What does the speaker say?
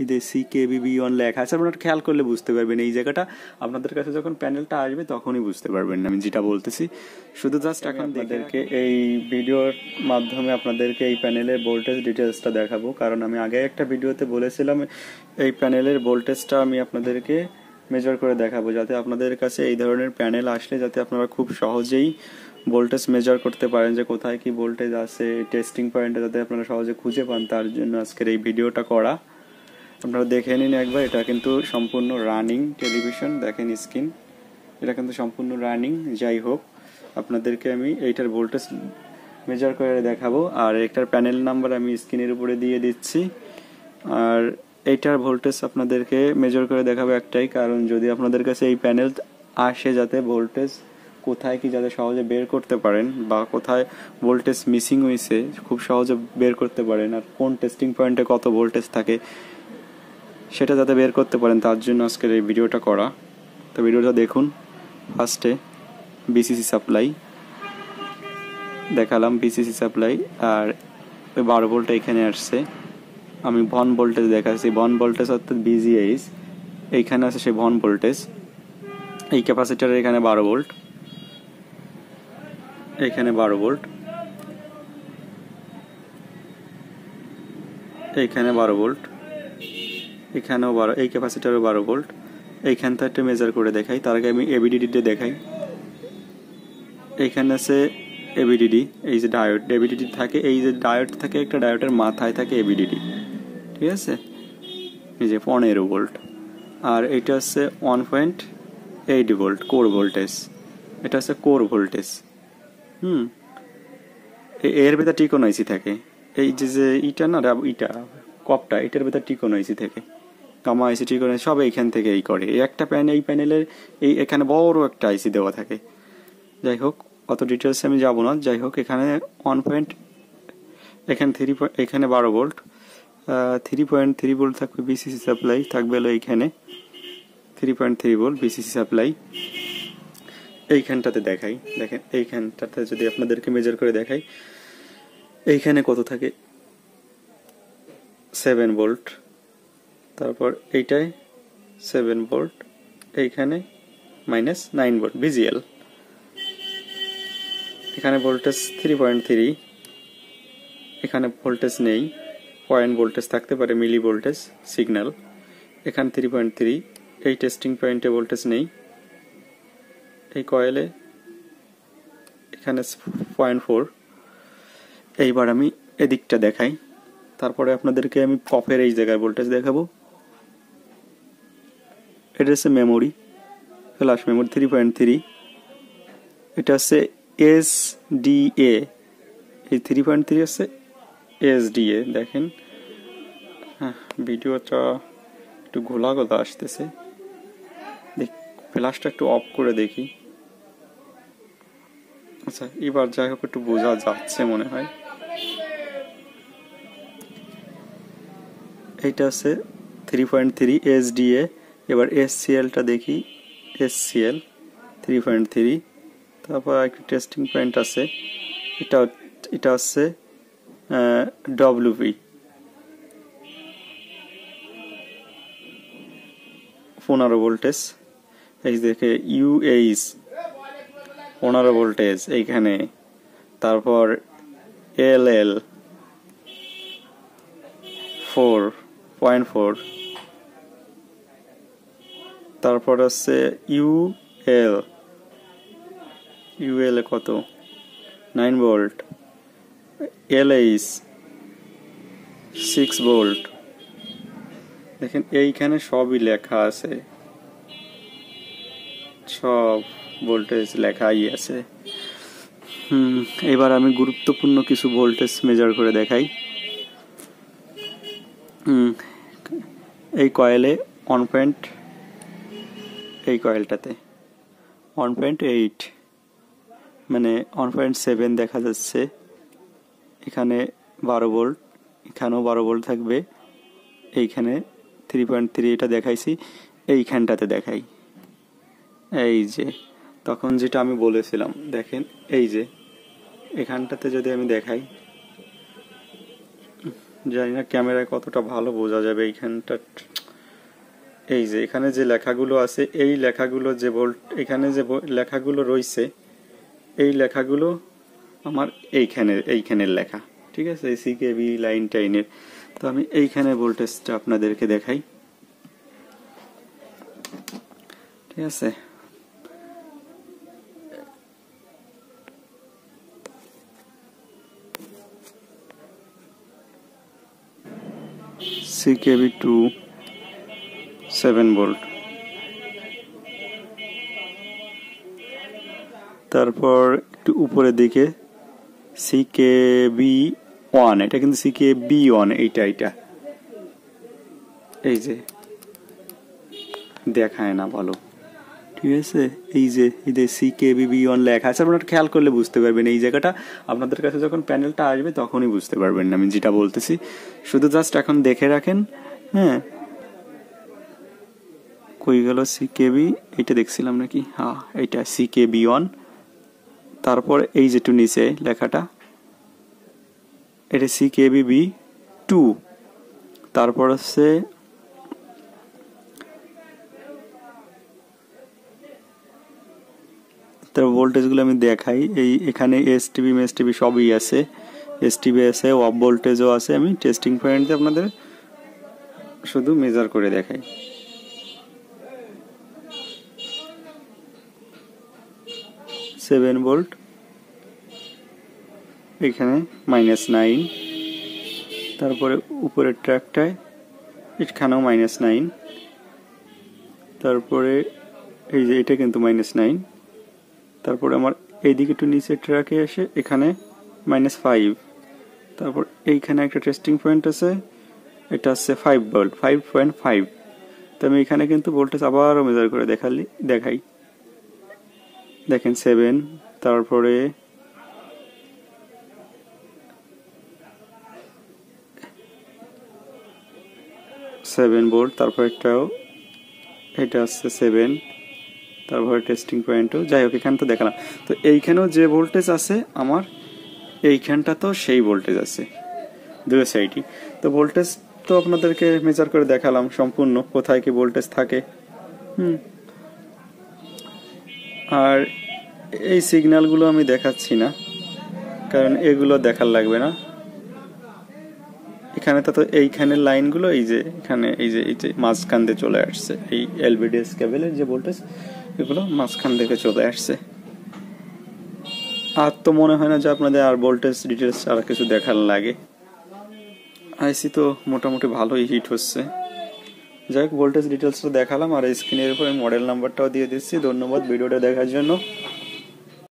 এতে CKBB1 লেখা আছে, আপনারা খেয়াল করলে বুঝতে পারবেন। এই জায়গাটা আপনাদের কাছে যখন প্যানেলটা আসবে তখনই বুঝতে পারবেন আমি যেটা বলতেছি। শুধু জাস্ট এখন আপনাদেরকে এই ভিডিওর মাধ্যমে আপনাদেরকে এই প্যানেলের ভোল্টেজ ডিটেলসটা দেখাবো, কারণ আমি আগে একটা ভিডিওতে বলেছিলাম এই প্যানেলের ভোল্টেজটা আমি আপনাদেরকে মেজার করে দেখাবো, যাতে আপনাদের কাছে এই ধরনের প্যানেল আসলে যাতে আপনারা খুব সহজেই ভোল্টেজ মেজার করতে পারেন, যে কোথায় কি ভোল্টেজ আছে, টেস্টিং পয়েন্টটা যাতে আপনারা সহজে খুঁজে পান। তার জন্য আজকের এই ভিডিওটা করা। আপনারা দেখে নিন একবার, এটা কিন্তু সম্পূর্ণ রানিং টেলিভিশন, দেখেন স্ক্রিন, এটা কিন্তু সম্পূর্ণ রানিং। যাই হোক, আপনাদেরকে আমি এইটার ভোল্টেজ মেজার করে দেখাবো, আর একটার প্যানেল নাম্বার আমি স্ক্রিনের উপরে দিয়ে দিচ্ছি। আর এইটার ভোল্টেজ আপনাদেরকে মেজার করে দেখাবো একটাই কারণ, যদি আপনাদের কাছে এই প্যানেল আসে যাতে ভোল্টেজ কোথায় কি যাতে সহজে বের করতে পারেন, বা কোথায় ভোল্টেজ মিসিং হয়েছে খুব সহজে বের করতে পারেন, আর কোন টেস্টিং পয়েন্টে কত ভোল্টেজ থাকে সেটা যাতে বের করতে পারেন, তার জন্য আজকের এই ভিডিওটা করা। তো ভিডিওটা দেখুন। ফার্স্টে বিসিসি সাপ্লাই দেখালাম, বিসিসি সাপ্লাই, আর ওই 12 ভোল্ট এখানে আসছে। আমি ভন ভোল্টেজ দেখাচ্ছি, ভন ভোল্টেজ অর্থাৎ বিজিএইচ, এইখানে আছে সেই ভন ভোল্টেজ। এই ক্যাপাসিটারের এখানে 12 ভোল্ট, এইখানে 12 ভোল্ট, এইখানে 12 ভোল্ট, এখানেও 12, এই ক্যাপাসিটারও 12 ভোল্ট। এইখানটা একটা মেজার করে দেখাই, তার আগে আমি এবিডিডিতে দেখাই। এইখানে আছে এবিডিডি, এই যে ডায়োড এবিডিডি থাকে, এই যে ডায়োড থাকে একটা, ডায়োডের মাথায় থাকে এবিডিডি, ঠিক আছে, এই যে 15 ভোল্ট। আর এটা হচ্ছে 1.8 ভোল্ট কোর ভোল্টেজ, এটা হচ্ছে কোর ভোল্টেজ। এর ভেতর টিকোন আইসি থাকে, এই যে ইটা না, ইটা কপটা, এটার ভেতর টিকোন আইসি থাকে, গামা আইসি টিকোন সব এইখান থেকে এই করে। এই একটা এই প্যানেলের এই এখানে বড় একটা আইসি দেওয়া থাকে। যাই হোক, অত ডিটেলসে আমি যাব না। যাই হোক, এখানে 1. এখানে 3, এখানে 12 ভোল্ট, 3.3 ভোল্ট থাকবে বিসিসি সাপ্লাই, থাকবে হলো এইখানে 3.3 ভোল্ট বিসিসি সাপ্লাই। এইখানটাতে দেখাই, দেখেন এইখানটাতে যদি আপনাদেরকে মেজার করে দেখাই, এইখানে কত থাকে, 7 ভোল্ট। তারপর এইটায় 7 ভোল্ট, এইখানে -9 ভোল্ট ভিজিএল। এখানে ভোল্টেজ 3.3, এখানে ভোল্টেজ নেই, পয়েন্ট ভোল্টেজ থাকতে পারে, মিলি ভোল্টেজ সিগন্যাল। এখানে 3.3, এই টেস্টিং পয়েন্টে ভোল্টেজ নেই। এই কয়েলে এখানে 0.4। এইবার আমি এদিকটা দেখাই, তারপরে আপনাদেরকে আমি কফের এই জায়গায় ভোল্টেজ দেখাবো। এটা হচ্ছে মেমোরি, ফ্ল্যাশ মেমোরি 3.3। এটা হচ্ছে SDA, এই 3.3 হচ্ছে SDA। দেখেন, হ্যাঁ, ভিডিওটা একটু ঘোলা ঘোলা আসতেছে, ফ্ল্যাশটা একটু অফ করে দেখি। আচ্ছা, এবার যাই হোক একটু বোঝা যাচ্ছে মনে হয়। এইটা আছে 3.3 SDA। এবার SCLটা দেখি, SCL 3.3। তারপর একটা টেস্টিং পয়েন্ট আছে, এটা হচ্ছে WP, 15 ভোল্টেজ। এই দেখে UH 15 ভোল্টেজ এইখানে। তারপর LL 4.4। তারপর আছে UL কত, 9 ভোল্ট। LH 6 volt. দেখেন এইখানে সবই লেখা আছে, সব ভোল্টেজ লেখাই আছে। এবার আমি গুরুত্বপূর্ণ কিছু ভোল্টেজ মেজার করে দেখাই। এই কয়েলে এই কয়েলটাতে 1.8 মানে 1.7 দেখা যাচ্ছে। এখানে 12 ভোল্ট, এখানেও 12 ভোল্ট থাকবে। এইখানে 3.3 এটা দেখাইছি, এইখানটাতে দেখাই। এই যে তখন যেটা আমি বলেছিলাম, দেখেন এই যে এখানটাতে যদি আমি দেখাই, জানি না ক্যামেরায় কতটা ভালো বোঝা যাবে এইখানটা। এই যে এখানে যে লেখাগুলো আছে, এই লেখাগুলো যে এখানে যে লেখাগুলো রয়েছে, এই লেখাগুলো আমার এইখানের লেখা, ঠিক আছে, সিকেবি লাইন 10 এর। তো আমি এইখানে ভোল্টেজটা আপনাদেরকে দেখাই, ঠিক আছে। CKB 2 7 volt. তারপর একটু উপরের দিকে সিকেবি 1, এটা কিন্তু সিকেবি 1, এইটা এই যে দেখায় না ভালো, ঠিক আছে। এই যে সিকেবি 1 লেখা আছে, আপনারা খেয়াল করলে বুঝতে পারবেন। এই জায়গাটা আপনাদের কাছে যখন প্যানেলটা আসবে তখনই বুঝতে পারবেন আমি যেটা বলতেছি, শুধু জাস্ট এখন দেখে রাখেন। হ্যাঁ, কই গেল সিকেবি, এটা দেখছিলাম নাকি, হ্যাঁ এইটা সিকেবি 1। তারপর এই যেটু নিচে লেখাটা, এটা সিকেবি 2। তারপর হচ্ছে তার ভোল্টেজগুলো আমি দেখাই। এখানে এসটিবি সবই আছে, এসটিবি আছে, অফ ভোল্টেজও আছে। আমি টেস্টিং পয়েন্ট দিয়ে আপনাদের শুধু মেজার করে দেখাই। সেভেন ভোল্ট, এখানে -9। তারপরে উপরের ট্র্যাকটায় এখানেও -9। তারপরে এই যে এটা কিন্তু -9। তারপরে আমার এইদিকে একটু নিচে ট্র্যাকে এসে এখানে -5। তারপর এইখানে একটা টেস্টিং পয়েন্ট আছে, এটা হচ্ছে 5 ভোল্ট, 5.5। তো আমি এখানে কিন্তু ভোল্টেজ আবারও মেজার করে দেখাই। দেখেন 7, তারপরে 7 ভোল্ট, তারপর একটাও, এটা হচ্ছে 7, তারপরে টেস্টিং পয়েন্টও। যাই হোক, এখানে তো দেখালাম। তো এইখানেও যে ভোল্টেজ আছে আমার, এইখানটা তো সেই ভোল্টেজ আছে দুই সাইডই। তো ভোল্টেজ তো আপনাদেরকে মেজার করে দেখালাম সম্পূর্ণ, কোথায় কি ভোল্টেজ থাকে। আর এই সিগন্যালগুলো আমি দেখাচ্ছি না, কারণ এগুলো দেখার লাগবে না। এখানে তো এইখানের লাইনগুলো এই যে এখানে এই যে মাঝখান দিয়ে চলে আসছে, এই এলভিডিএস কেবলের যে ভোল্টেজ, এগুলো মাঝখান থেকে চলে আসছে। আর তো মনে হয় না যে আপনাদের আর ভোল্টেজ ডিটেলস আর কিছু দেখার লাগে। আইসি তো মোটামুটি ভালোই হিট হচ্ছে। যাই হোক, ভোল্টেজ ডিটেলসটা দেখালাম, আর স্ক্রিনের উপরে মডেল নাম্বারটাও দিয়ে দিচ্ছি। ধন্যবাদ ভিডিওটা দেখার জন্য।